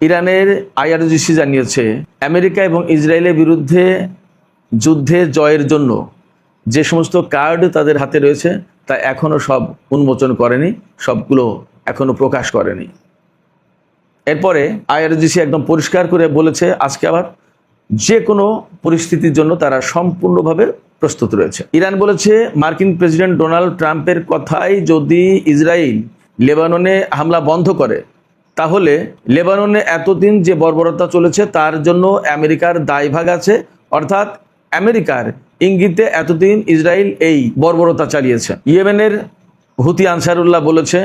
ইরানের আইআরজিসি জানিয়েছে আমেরিকা এবং ইসরায়েলের বিরুদ্ধে যুদ্ধে জয়ের জন্য যে সমস্ত কার্ড তাদের হাতে রয়েছে তা এখনও সব উন্মোচন করেনি, সবগুলো এখনও প্রকাশ করেনি। এরপরে আইআরজিসি একদম পরিষ্কার করে বলেছে আজকে আবার যে কোনো পরিস্থিতির জন্য তারা সম্পূর্ণভাবে প্রস্তুত রয়েছে। ইরান বলেছে মার্কিন প্রেসিডেন্ট ডোনাল্ড ট্রাম্পের কথাই যদি ইসরায়েল লেবাননে হামলা বন্ধ করে তাহলে লেবাননে এতদিন যে বর্বরতা চলেছে তার জন্য আমেরিকার দায়ভাগ আছে, অর্থাৎ আমেরিকার ইঙ্গিতে এতদিন ইসরায়েল এই বর্বরতা চালিয়েছে। ইয়েমেনের হুতি আনসারুল্লাহ বলেছে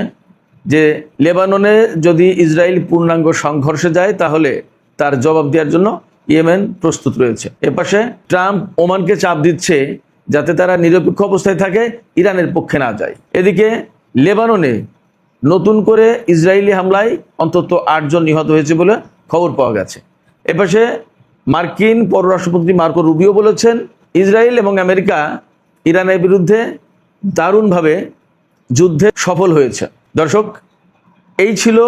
যে লেবাননে যদি ইসরায়েল পূর্ণাঙ্গ সংঘর্ষে যায় তাহলে তার জবাব দেওয়ার জন্য ইয়েমেন প্রস্তুত রয়েছে। এপাশে ট্রাম্প ওমানকে চাপ দিচ্ছে যাতে তারা নিরপেক্ষ অবস্থায় থাকে, ইরানের পক্ষে না যায়। এদিকে লেবাননে নতুন করে ইসরায়েলি হামলায় অন্তত 8 জন নিহত হয়েছে বলে খবর পাওয়া গেছে। এপাশে মার্কিন পররাষ্ট্রমন্ত্রী মার্কো রুবিও বলেছেন ইসরায়েল এবং আমেরিকা ইরানের বিরুদ্ধে দারুণভাবে যুদ্ধে সফল হয়েছে। দর্শক, এই ছিল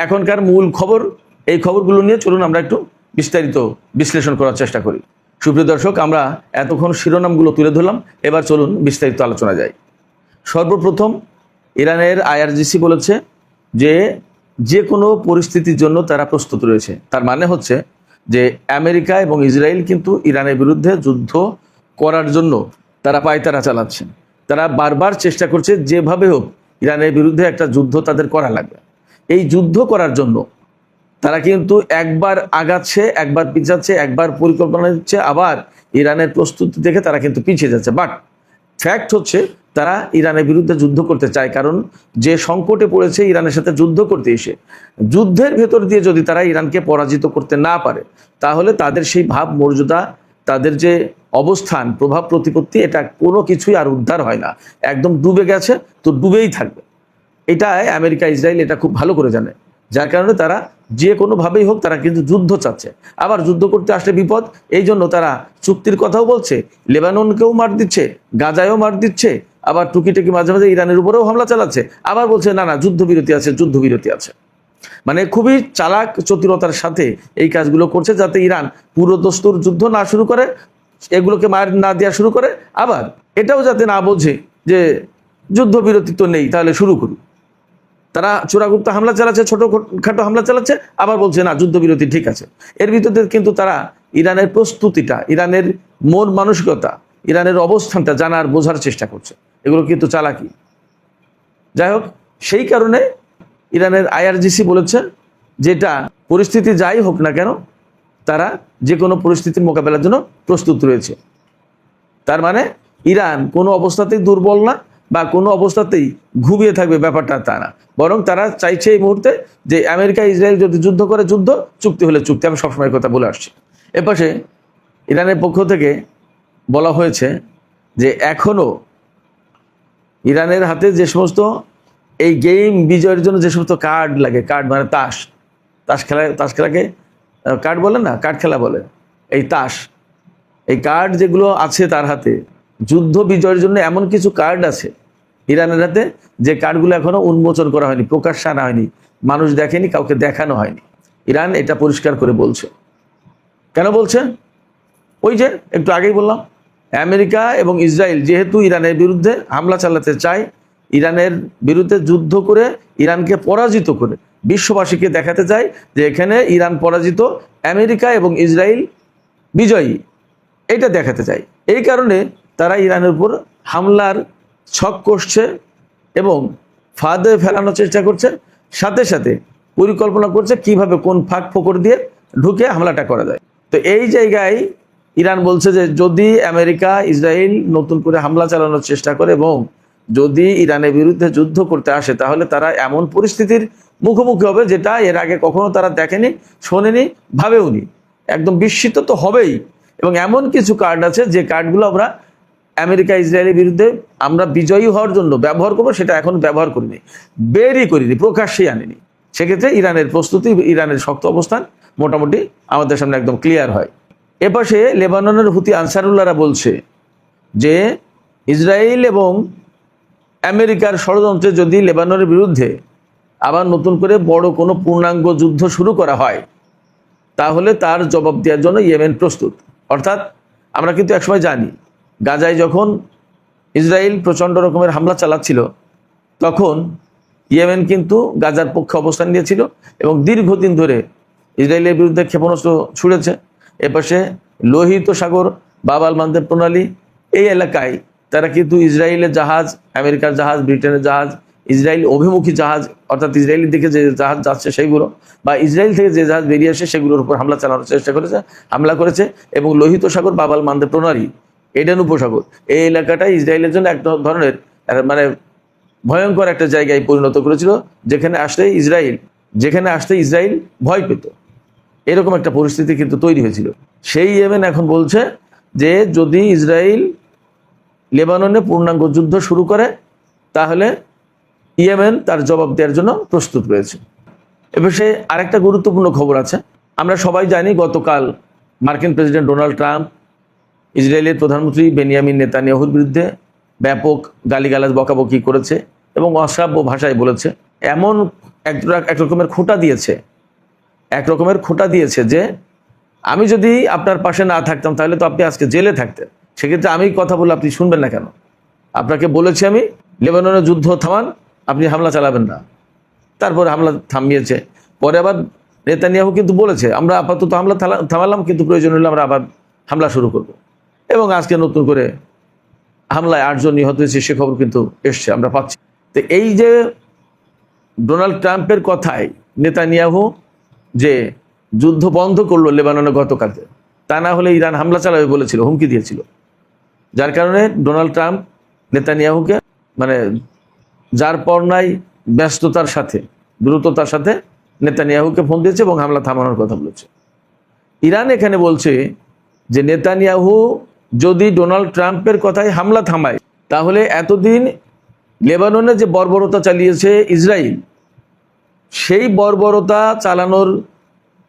এখনকার মূল খবর। এই খবরগুলো নিয়ে চলুন আমরা একটু বিস্তারিত বিশ্লেষণ করার চেষ্টা করি। সুপ্রিয় দর্শক, আমরা এতক্ষণ শিরোনামগুলো তুলে ধরলাম, এবার চলুন বিস্তারিত আলোচনা যাই। সর্বপ্রথম ইরানের আইআরজিসি বলেছে যে কোনো পরিস্থিতির জন্য তারা প্রস্তুত রয়েছে। তার মানে হচ্ছে যে আমেরিকা এবং ইসরায়েল কিন্তু ইরানের বিরুদ্ধে যুদ্ধ করার জন্য তারা পায়তারা চালাচ্ছে। তারা বারবার চেষ্টা করছে যেভাবে হোক ইরানের বিরুদ্ধে একটা যুদ্ধ তাদের করা লাগবে। এই যুদ্ধ করার জন্য তারা কিন্তু একবার আগাচ্ছে, একবার পিছাচ্ছে, একবার পরিকল্পনা দিচ্ছে, আবার ইরানের প্রস্তুতি দেখে তারা কিন্তু পিছিয়ে যাচ্ছে। বাট ফ্যাক্ট হচ্ছে তারা ইরানের বিরুদ্ধে যুদ্ধ করতে চায়, কারণ যে সংকটে পড়েছে ইরানের সাথে যুদ্ধ করতে এসে যুদ্ধের ভেতর দিয়ে যদি তারা ইরানকে পরাজিত করতে না পারে তাহলে তাদের সেই ভাব মর্যাদা, তাদের যে অবস্থান, প্রভাব প্রতিপত্তি, এটা কোনো কিছুই আর উদ্ধার হয় না। একদম ডুবে গেছে তো ডুবেই থাকবে। এটাই আমেরিকা ইসরায়েল এটা খুব ভালো করে জানে, যার কারণে তারা যে কোনোভাবেই হোক তারা কিন্তু যুদ্ধ চাচ্ছে। আবার যুদ্ধ করতে আসলে বিপদ, এই জন্য তারা চুক্তির কথাও বলছে, লেবাননকেও মার দিচ্ছে, গাজায়ও মার দিচ্ছে, আবার টুকিটাকি মাঝে মাঝে ইরানের উপরেও হামলা চালাচ্ছে, আবার বলছে না না যুদ্ধবিরতি আছে, যুদ্ধবিরতি আছে। মানে খুবই চালাক চতুরতার সাথে এই কাজগুলো করছে যাতে ইরান পুরো দস্তুর যুদ্ধ না শুরু করে, এগুলোকে মার না দেওয়া শুরু করে, আবার এটাও যাতে না বোঝে যে যুদ্ধবিরতি তো নেই তাহলে শুরু করুক। তারা চোরাগুপ্তা হামলা চালাচ্ছে, ছোটখাটো হামলা চালাচ্ছে, আবার বলছে না যুদ্ধবিরতি ঠিক আছে। এর ভিতরে কিন্তু তারা ইরানের প্রস্তুতিটা, ইরানের মন মানসিকতা, ইরানের অবস্থানটা জানার বোঝার চেষ্টা করছে। এগুলো কিন্তু চালাকি। যাই হোক, সেই কারণে ইরানের আইআরজিসি বলেছে যেটা পরিস্থিতি যাই হোক না কেন তারা যে কোনো পরিস্থিতির মোকাবেলার জন্য প্রস্তুত রয়েছে। তার মানে ইরান কোনো অবস্থাতেই দুর্বল না বা কোনো অবস্থাতেই ঘুমিয়ে থাকবে, ব্যাপারটা তা না। বরং তারা চাইছে এই মুহূর্তে যে আমেরিকা ইসরায়েল যদি যুদ্ধ করে যুদ্ধ, চুক্তি হলে চুক্তি। আমি সবসময় কথা বলে আসছি। এপাশে ইরানের পক্ষ থেকে বলা হয়েছে যে এখনও ইরানের হাতে যে সমস্ত এই গেম বিজয়ের জন্য যে সমস্ত কার্ড লাগে, কার্ড মানে তাস খেলাকে কার্ড বলে না, কার্ড খেলা বলে, এই তাস, এই কার্ড যেগুলো আছে তার হাতে, যুদ্ধ বিজয়ের জন্য এমন কিছু কার্ড আছে ইরানের হাতে যে কার্ডগুলো এখনো উন্মোচন করা হয়নি, প্রকাশ্যে আনা হয়নি, মানুষ দেখেনি, কাউকে দেখানো হয়নি। ইরান এটা পরিষ্কার করে বলছে। কেন বলছে? ওই যে একটু আগেই বললাম, আমেরিকা এবং ইসরায়েল যেহেতু ইরানের বিরুদ্ধে হামলা চালাতে চায়, ইরানের বিরুদ্ধে যুদ্ধ করে ইরানকে পরাজিত করে বিশ্ববাসীকে দেখাতে চায় যে এখানে ইরান পরাজিত, আমেরিকা এবং ইসরায়েল বিজয়ী, এটা দেখাতে চায়। এই কারণে তারা ইরানের উপর হামলার ছক কষছে এবং ফাঁদে ফেলানোর চেষ্টা করছে, সাথে সাথে পরিকল্পনা করছে কিভাবে কোন ফাঁক ফোকর দিয়ে ঢুকে হামলাটা করা যায়। তো এই জায়গায় ইরান বলছে যে যদি আমেরিকা ইসরায়েল নতুন করে হামলা চালানোর চেষ্টা করে এবং যদি ইরানের বিরুদ্ধে যুদ্ধ করতে আসে তাহলে তারা এমন পরিস্থিতির মুখোমুখি হবে যেটা এর আগে কখনো তারা দেখেনি, শোনেনি, ভাবেওনি। একদম বিস্মিত তো হবেই। এবং এমন কিছু কার্ড আছে যে কার্ডগুলো আমরা আমেরিকা ইসরায়েলের বিরুদ্ধে আমরা বিজয়ী হওয়ার জন্য ব্যবহার করবো, সেটা এখন ব্যবহার করিনি, বেরই করিনি, প্রকাশ্যেই আনিনি। সেক্ষেত্রে ইরানের প্রস্তুতি, ইরানের শক্ত অবস্থান মোটামুটি আমাদের সামনে একদম ক্লিয়ার হয়। এপাশে লেবাননের হুতি আনসারুল্লাহরা বলছে যে ইসরায়েল এবং আমেরিকার ষড়যন্ত্রে যদি লেবাননের বিরুদ্ধে আবার নতুন করে বড় কোনো পূর্ণাঙ্গ যুদ্ধ শুরু করা হয় তাহলে তার জবাব দেওয়ার জন্য ইয়েমেন প্রস্তুত। অর্থাৎ আমরা কিন্তু একসময় জানি গাজায় যখন ইসরায়েল প্রচণ্ড রকমের হামলা চালাচ্ছিল তখন ইয়েমেন কিন্তু গাজার পক্ষে অবস্থান নিয়েছিল এবং দীর্ঘদিন ধরে ইসরায়েলের বিরুদ্ধে ক্ষেপণাস্ত্র ছুড়েছে। এপাশে লোহিত সাগর, বাব আল মানদেব প্রণালী, এই এলাকায় তারা কিন্তু ইসরায়েলের জাহাজ, আমেরিকার জাহাজ, ব্রিটেনের জাহাজ, ইসরায়েল অভিমুখী জাহাজ অর্থাৎ ইসরায়েলের দিকে যে জাহাজ যাচ্ছে সেইগুলো বা ইসরায়েল থেকে যে জাহাজ বেরিয়ে আসে সেগুলোর উপর হামলা চালানোর চেষ্টা করেছে, হামলা করেছে। এবং লোহিত সাগর, বাব আল মানদেব প্রণালী, এডেন উপসাগর, এই এলাকাটাই ইসরায়েলের জন্য এক ধরনের মানে ভয়ঙ্কর একটা জায়গায় পরিণত করেছিল, যেখানে আসতে ইসরায়েল ভয় পেত। এরকম একটা পরিস্থিতি কিন্তু তৈরি হয়েছিল। সেই ইয়েমেন এখন বলছে যে যদি ইসরায়েল লেবাননে পূর্ণাঙ্গ যুদ্ধ শুরু করে তাহলে ইয়েমেন তার জবাব দেওয়ার জন্য প্রস্তুত রয়েছে। এবার সে আরেকটা গুরুত্বপূর্ণ খবর আছে। আমরা সবাই জানি গতকাল মার্কিন প্রেসিডেন্ট ডোনাল্ড ট্রাম্প ইসরায়েলের প্রধানমন্ত্রী বেনিয়ামিন নেতানিয়াহুর বিরুদ্ধে ব্যাপক গালিগালাজ বকাবকি করেছে এবং অশ্রাব্য ভাষায় বলেছে। এমন এক রকমের খোঁটা দিয়েছে যে আমি যদি আপনার পাশে না থাকতাম তাহলে তো আপনি আজকে জেলে থাকতেন। সেক্ষেত্রে আমি কথা বলে আপনি শুনবেন না কেন? আপনাকে বলেছি আমি লেবাননের যুদ্ধ থামান, আপনি হামলা চালাবেন না। তারপরে হামলা থামিয়েছে। পরে আবার নেতানিয়াহু কিন্তু বলেছে আমরা আপাতত হামলা থামালাম, কিন্তু প্রয়োজন হলে আমরা আবার হামলা শুরু করব। এবং আজকে নতুন করে হামলায় 8 জন নিহত হয়েছে, সে খবর কিন্তু এসছে, আমরা পাচ্ছি। তো এই যে ডোনাল্ড ট্রাম্পের কথায় নেতানিয়াহু যে যুদ্ধ বন্ধ করলো লেবাননে গতকালকে, তা না হলে ইরান হামলা চালাবে বলেছিল, হুমকি দিয়েছিল। যার কারণে ডোনাল্ড ট্রাম্প নেতানিয়াহুকে মানে যার পর নাই ব্যস্ততার সাথে, দ্রুততার সাথে নেতানিয়াহুকে ফোন দিয়েছে এবং হামলা থামানোর কথা বলেছে। ইরান এখানে বলছে যে নেতানিয়াহু যদি ডোনাল্ড ট্রাম্পের কথায় হামলা থামায় তাহলে এতদিন লেবাননে যে বর্বরতা চালিয়েছে ইসরায়েল, সেই বর্বরতা চালানোর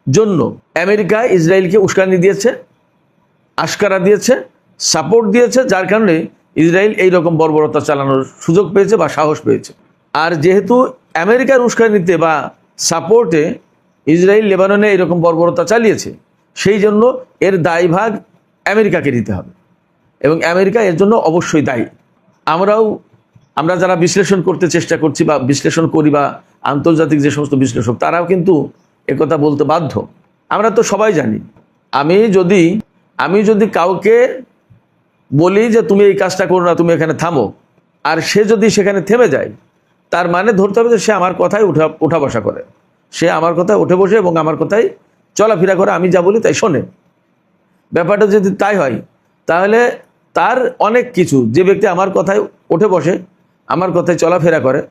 জন্য আমেরিকা ইসরায়েলকে উস্কানি দিয়েছে, আশকারা দিয়েছে, সাপোর্ট দিয়েছে, যার কারণে ইসরায়েল এই রকম বর্বরতা চালানোর সুযোগ পেয়েছে বা সাহস পেয়েছে। আর যেহেতু আমেরিকার উস্কানিতে বা সাপোর্টে ইসরায়েল লেবাননে এইরকম বর্বরতা চালিয়েছে, সেই জন্য এর দায়ভাগ আমেরিকাকে নিতে হবে এবং আমেরিকা এর জন্য অবশ্যই দায়ী। আমরা যারা বিশ্লেষণ করতে চেষ্টা করছি বা বিশ্লেষণ করি বা আন্তর্জাতিক যে সমস্ত বিশ্লেষক, তারাও কিন্তু একথা বলতে বাধ্য। আমরা তো সবাই জানি, আমি যদি কাউকে বলি যে তুমি এই কাজটা করো না, তুমি এখানে থামো, আর সে যদি সেখানে থেমে যায়, তার মানে ধরতে হবে যে সে আমার কথায় উঠা বসা করে, সে আমার কথায় উঠে বসে এবং আমার কথায় চলাফেরা করে, আমি যা বলি তাই শোনে। ব্যাপারটা যদি তাই হয় তাহলে তার অনেক কিছু, যে ব্যক্তি আমার কথায় উঠে বসে, আমার কথায় চলাফেরা করে,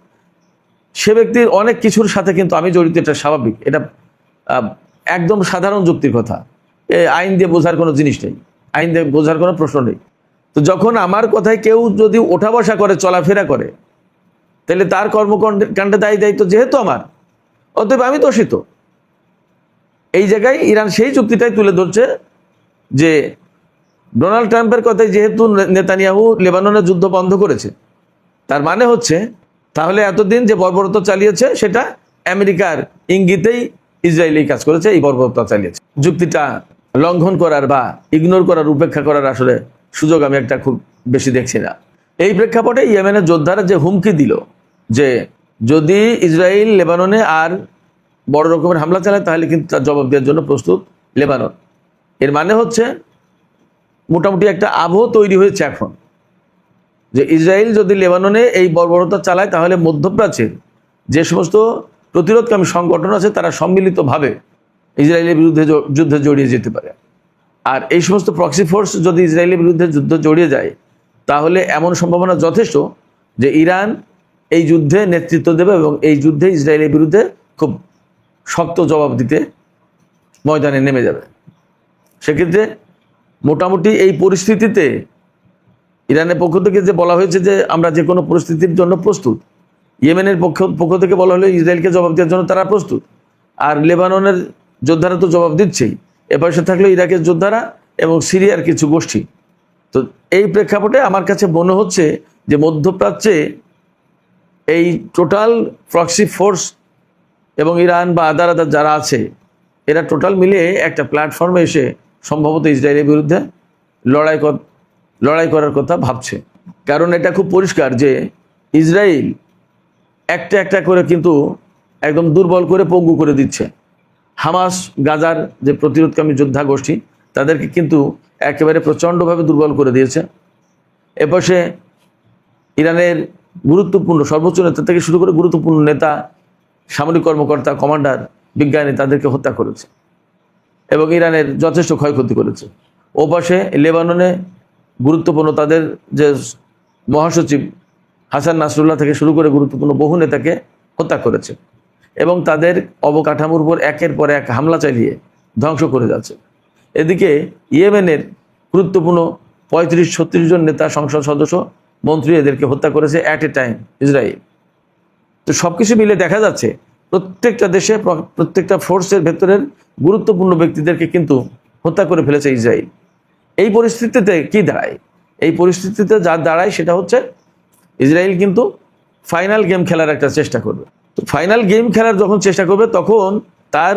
সে ব্যক্তির অনেক কিছুর সাথে কিন্তু আমি জড়িত। এটা স্বাভাবিক, এটা একদম সাধারণ যুক্তির কথা। আইন দিয়ে বোঝার কোনো জিনিস নেই, আইন দিয়ে বোঝার কোনো প্রশ্ন নেই। তো যখন আমার কথায় কেউ যদি ওঠা বসা করে, চলাফেরা করে, তাহলে তার কর্মকাণ্ডে দায়িত্ব যেহেতু আমার, অতএব আমি দোষিত। এই জায়গায় ইরান সেই যুক্তিটাই তুলে ধরছে যে ডোনাল্ড ট্রাম্পের কথায় যেহেতু নেতানিয়াহু লেবাননের যুদ্ধ বন্ধ করেছে, তার মানে হচ্ছে তাহলে এতদিন যে বর্বরতা চালিয়েছে সেটা আমেরিকার ইঙ্গিতেই ইসরায়েল এই কাজ করেছে, এই বর্বরতা চালিয়েছে। যুক্তিটা লঙ্ঘন করার বা ইগনোর করার, উপেক্ষা করার আসলে সুযোগ আমি একটা খুব বেশি দেখছি না। এই প্রেক্ষাপটে ইয়েমেনের যোদ্ধারা যে হুমকি দিল যে যদি ইসরায়েল লেবাননে আর বড় রকমের হামলা চালায় তাহলে কিন্তু তার জবাব দেওয়ার জন্য প্রস্তুত লেবানন। এর মানে হচ্ছে মোটামুটি একটা আবহ তৈরি হয়েছে এখন যে ইসরায়েল যদি লেবাননে এই বর্বরতা চালায় তাহলে মধ্যপ্রাচ্যের যে সমস্ত প্রতিরোধকামী সংগঠন আছে তারা সম্মিলিতভাবে ইসরায়েলের বিরুদ্ধে যুদ্ধে জড়িয়ে যেতে পারে। আর এই সমস্ত প্রক্সি ফোর্স যদি ইসরায়েলের বিরুদ্ধে যুদ্ধ জড়িয়ে যায় তাহলে এমন সম্ভাবনা যথেষ্ট যে ইরান এই যুদ্ধে নেতৃত্ব দেবে এবং এই যুদ্ধে ইসরায়েলের বিরুদ্ধে খুব শক্ত জবাব দিতে ময়দানে নেমে যাবে। সেক্ষেত্রে মোটামুটি এই পরিস্থিতিতে ইরানের পক্ষ থেকে যে বলা হয়েছে যে আমরা যে কোনো পরিস্থিতির জন্য প্রস্তুত, ইয়েমেনের পক্ষ থেকে বলা হলো ইসরায়েলকে জবাব দেওয়ার জন্য তারা প্রস্তুত, আর লেবাননের যোদ্ধারা তো জবাব দিচ্ছেই, এপাশে থাকলো ইরাকের যোদ্ধারা এবং সিরিয়ার কিছু গোষ্ঠী। তো এই প্রেক্ষাপটে আমার কাছে মনে হচ্ছে যে মধ্যপ্রাচ্যে এই টোটাল প্রক্সি ফোর্স এবং ইরান বা আদার যারা আছে এরা টোটাল মিলে একটা প্ল্যাটফর্মে এসে সম্ভবত ইসরায়েলের বিরুদ্ধে লড়াই করার কথা ভাবছে। কারণ এটা খুব পরিষ্কার যে ইসরায়েল একটা একটা করে কিন্তু একদম দুর্বল করে পঙ্গু করে দিচ্ছে। হামাস, গাজার যে প্রতিরোধকামী যোদ্ধা গোষ্ঠী, তাদেরকে কিন্তু একেবারে প্রচণ্ডভাবে দুর্বল করে দিয়েছে। এপাশে ইরানের গুরুত্বপূর্ণ সর্বোচ্চ নেতা থেকে শুরু করে গুরুত্বপূর্ণ নেতা, সামরিক কর্মকর্তা, কমান্ডার, বিজ্ঞানী তাদেরকে হত্যা করেছে এবং ইরানের যথেষ্ট ক্ষয়ক্ষতি করেছে। ওপাশে লেবাননে গুরুত্বপূর্ণ তাদের যে মহাসচিব হাসান নাসরুল্লাহ থেকে শুরু করে গুরুত্বপূর্ণ বহু নেতাকে হত্যা করেছে এবং তাদের অবকাঠামোর উপর একের পর এক হামলা চালিয়ে ধ্বংস করে যাচ্ছে। এদিকে ইয়েমেনের গুরুত্বপূর্ণ 35-36 জন নেতা, সংসদ সদস্য, মন্ত্রী এদেরকে হত্যা করেছে অ্যাট এ টাইম ইসরায়েল। তো সব কিছু মিলে দেখা যাচ্ছে প্রত্যেকটা দেশে প্রত্যেকটা ফোর্সের ভেতরের গুরুত্বপূর্ণ ব্যক্তিদেরকে কিন্তু হত্যা করে ফেলেছে ইসরায়েল। এই পরিস্থিতিতে কি দাঁড়ায়? এই পরিস্থিতিতে যা দাঁড়ায় সেটা হচ্ছে ইসরায়েল কিন্তু ফাইনাল গেম খেলার একটা চেষ্টা করবে। তো ফাইনাল গেম খেলার যখন চেষ্টা করবে তখন তার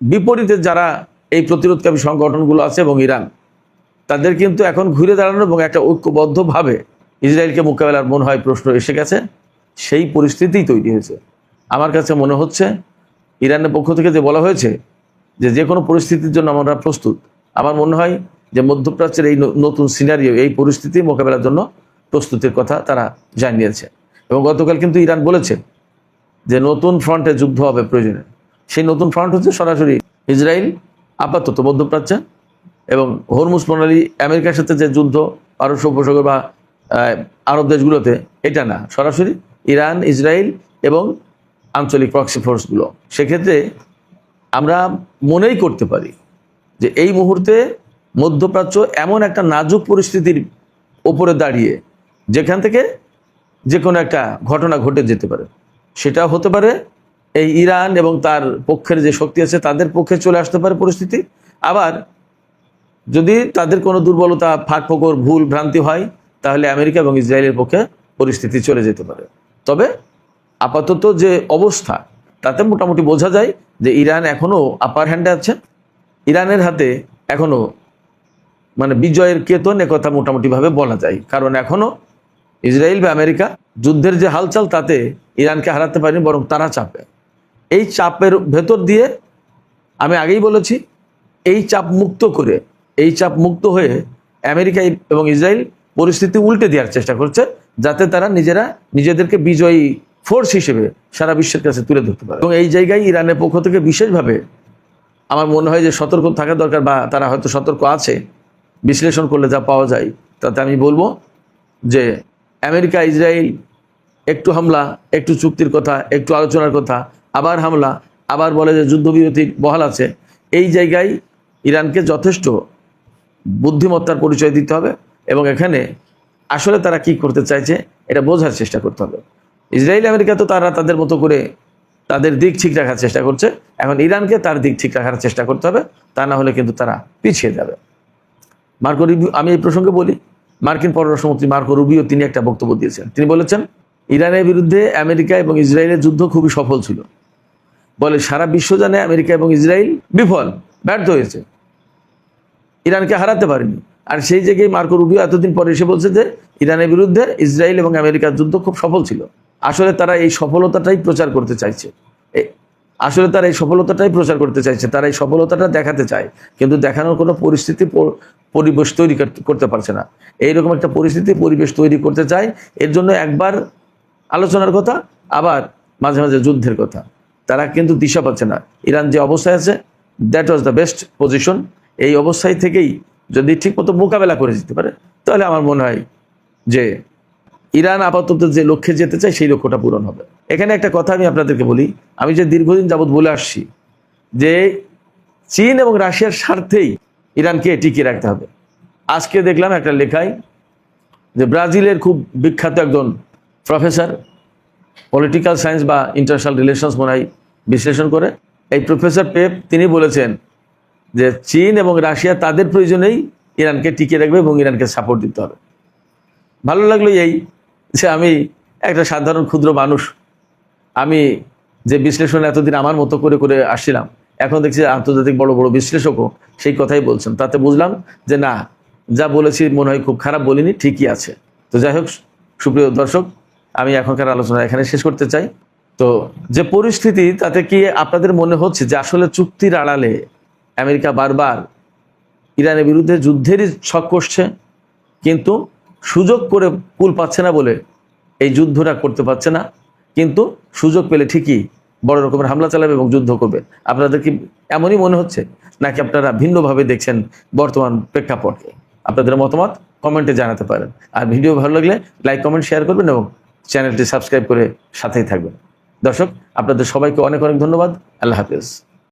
বিপরীতে যারা এই প্রতিরোধকামী সংগঠনগুলো আছে এবং ইরান, তাদের কিন্তু এখন ঘুরে দাঁড়ানো এবং একটা ঐক্যবদ্ধভাবে ইসরায়েলকে মোকাবেলার মনে হয় প্রশ্ন এসে গেছে। সেই পরিস্থিতিই তৈরি হয়েছে। আমার কাছে মনে হচ্ছে ইরানের পক্ষ থেকে যে বলা হয়েছে যে কোনো পরিস্থিতির জন্য আমরা প্রস্তুত, আমার মনে হয় যে মধ্যপ্রাচ্যের এই নতুন সিনারিও, এই পরিস্থিতি মোকাবেলার জন্য প্রস্তুতির কথা তারা জানিয়েছে। এবং গতকাল কিন্তু ইরান বলেছে যে নতুন ফ্রন্টে যুদ্ধ হবে প্রয়োজনে। সেই নতুন ফ্রন্ট হচ্ছে সরাসরি ইসরায়েল আপাতত মধ্যপ্রাচ্যে এবং হরমুজ প্রণালী, আমেরিকার সাথে যে যুদ্ধ পারস্য উপসাগর বা আরব দেশগুলোতে, এটা না, সরাসরি ইরান, ইসরায়েল এবং আঞ্চলিক প্রক্সি ফোর্সগুলো। সেক্ষেত্রে আমরা মনেই করতে পারি যে এই মুহূর্তে মধ্যপ্রাচ্য এমন একটা নাজুক পরিস্থিতির ওপরে দাঁড়িয়ে যেখান থেকে যে কোনো একটা ঘটনা ঘটে যেতে পারে। সেটা হতে পারে এই ইরান এবং তার পক্ষের যে শক্তি আছে তাদের পক্ষে চলে আসতে পারে পরিস্থিতি। আবার যদি তাদের কোনো দুর্বলতা, ফাঁক ফোকর, ভুল ভ্রান্তি হয়, তাহলে আমেরিকা এবং ইসরায়েলের পক্ষে পরিস্থিতি চলে যেতে পারে। তবে আপাতত যে অবস্থা, তাতে মোটামুটি বোঝা যায় যে ইরান এখনও আপার হ্যান্ডে আছে। ইরানের হাতে এখনও মানে বিজয়ের কেতন, একথা মোটামুটিভাবে বলা যায়। কারণ এখনও ইসরায়েল বা আমেরিকা যুদ্ধের যে হালচাল, তাতে ইরানকে হারাতে পারেনি, বরং তারা চাপে। এই চাপের ভেতর দিয়ে আমি আগেই বলেছি, এই চাপ মুক্ত হয়ে আমেরিকা এবং ইসরায়েল পরিস্থিতি উল্টে দেওয়ার চেষ্টা করছে, যাতে তারা নিজেদেরকে বিজয়ী ফোর্স হিসেবে সারা বিশ্বের কাছে তুলে ধরতে পারে। এবং এই জায়গায় ইরানের পক্ষ থেকে বিশেষভাবে আমার মনে হয় যে সতর্ক থাকা দরকার, বা তারা হয়তো সতর্ক আছে। বিশ্লেষণ করলে যা পাওয়া যায় তাতে আমি বলবো যে আমেরিকা, ইসরায়েল একটু হামলা, একটু চুক্তির কথা, একটু আলোচনার কথা, আবার হামলা, আবার বলে যে যুদ্ধবিরতি বহাল আছে। এই জায়গায় ইরানকে যথেষ্ট বুদ্ধিমত্তার পরিচয় দিতে হবে এবং এখানে আসলে তারা কি করতে চাইছে এটা বোঝার চেষ্টা করতে হবে। ইসরায়েল, আমেরিকা তো তারা তাদের মতো করে তাদের দিক ঠিক রাখার চেষ্টা করছে। এখন ইরানকে তার দিক ঠিক রাখার চেষ্টা করতে হবে, তা না হলে কিন্তু তারা পিছিয়ে যাবে। মার্কো রুবিও, আমি এই প্রসঙ্গে বলি, মার্কিন পররাষ্ট্রমন্ত্রী মার্কো রুবিও তিনি একটা বক্তব্য দিয়েছেন। তিনি বলেছেন ইরানের বিরুদ্ধে আমেরিকা এবং ইসরায়েলের যুদ্ধ খুবই সফল ছিল। বলে সারা বিশ্ব জানে আমেরিকা এবং ইসরায়েল ব্যর্থ হয়েছে, ইরানকে হারাতে পারেনি। আর সেই জায়গায় মার্কো রুবিও এতদিন পরে এসে বলছে যে ইরানের বিরুদ্ধে ইসরায়েল এবং আমেরিকার যুদ্ধ খুব সফল ছিল। আসলে তারা এই সফলতাটাই প্রচার করতে চাইছে, তারা এই সফলতাটা দেখাতে চায়, কিন্তু দেখানোর কোনো পরিবেশ তৈরি করতে পারছে না। এইরকম একটা পরিবেশ তৈরি করতে চায়। এর জন্য একবার আলোচনার কথা, আবার মাঝে মাঝে যুদ্ধের কথা। তারা কিন্তু দিশা পাচ্ছে না। ইরান যে অবস্থায় আছে, that was the best position. এই অবস্থায় থেকেই যদি ঠিকমতো মোকাবেলা করে যেতে পারে, তাহলে আমার মনে হয় যে ইরান আপাতত যে লক্ষ্যে যেতে চায় সেই লক্ষ্যটা পূরণ হবে। এখানে একটা কথা আমি আপনাদেরকে বলি, আমি যে দীর্ঘদিন যাবৎ বলে আসছি যে চীন এবং রাশিয়ার স্বার্থেই ইরানকে টিকিয়ে রাখতে হবে। আজকে দেখলাম একটা লেখায় যে ব্রাজিলের খুব বিখ্যাত একজন প্রফেসর, পলিটিক্যাল সায়েন্স বা ইন্টারন্যাশনাল রিলেশনস মনে হয় বিশ্লেষণ করে, এই প্রফেসর পেপ তিনি বলেছেন যে চীন এবং রাশিয়া তাদের প্রয়োজনেই ইরানকে টিকিয়ে রাখবে এবং ইরানকে সাপোর্ট দিতে হবে। ভালো লাগলো এই যে আমি একটা সাধারণ ক্ষুদ্র মানুষ, আমি যে বিশ্লেষণ এতদিন আমার মতো করে আসছিলাম, এখন দেখছি আন্তর্জাতিক বড় বড় বিশ্লেষকও সেই কথাই বলছেন। তাতে বুঝলাম যে না, যা বলেছি মনে হয় খুব খারাপ বলিনি, ঠিকই আছে। তো যাই হোক, সুপ্রিয় দর্শক, আমি এখনকার আলোচনা এখানে শেষ করতে চাই। তো যে পরিস্থিতি, তাতে কি আপনাদের মনে হচ্ছে যে আসলে চুক্তির আড়ালে আমেরিকা বারবার ইরানের বিরুদ্ধে যুদ্ধেরই ছক কষছে, কিন্তু সুযোগ করে কুল পাচ্ছে না বলে এই যুদ্ধটা করতে পারছে না, কিন্তু সুযোগ পেলে ঠিকই বড় রকমের হামলা চালাবে এবং যুদ্ধ করবে? আপনাদের কি এমনই মনে হচ্ছে, নাকি আপনারা ভিন্নভাবে দেখছেন বর্তমান প্রেক্ষাপটকে? আপনাদের মতামত কমেন্টে জানাতে পারেন। আর ভিডিও ভালো লাগলে লাইক, কমেন্ট, শেয়ার করবেন এবং চ্যানেলটি সাবস্ক্রাইব করে সাথেই থাকবেন। দর্শক, আপনাদের সবাইকে অনেক অনেক ধন্যবাদ। আল্লাহ হাফেজ।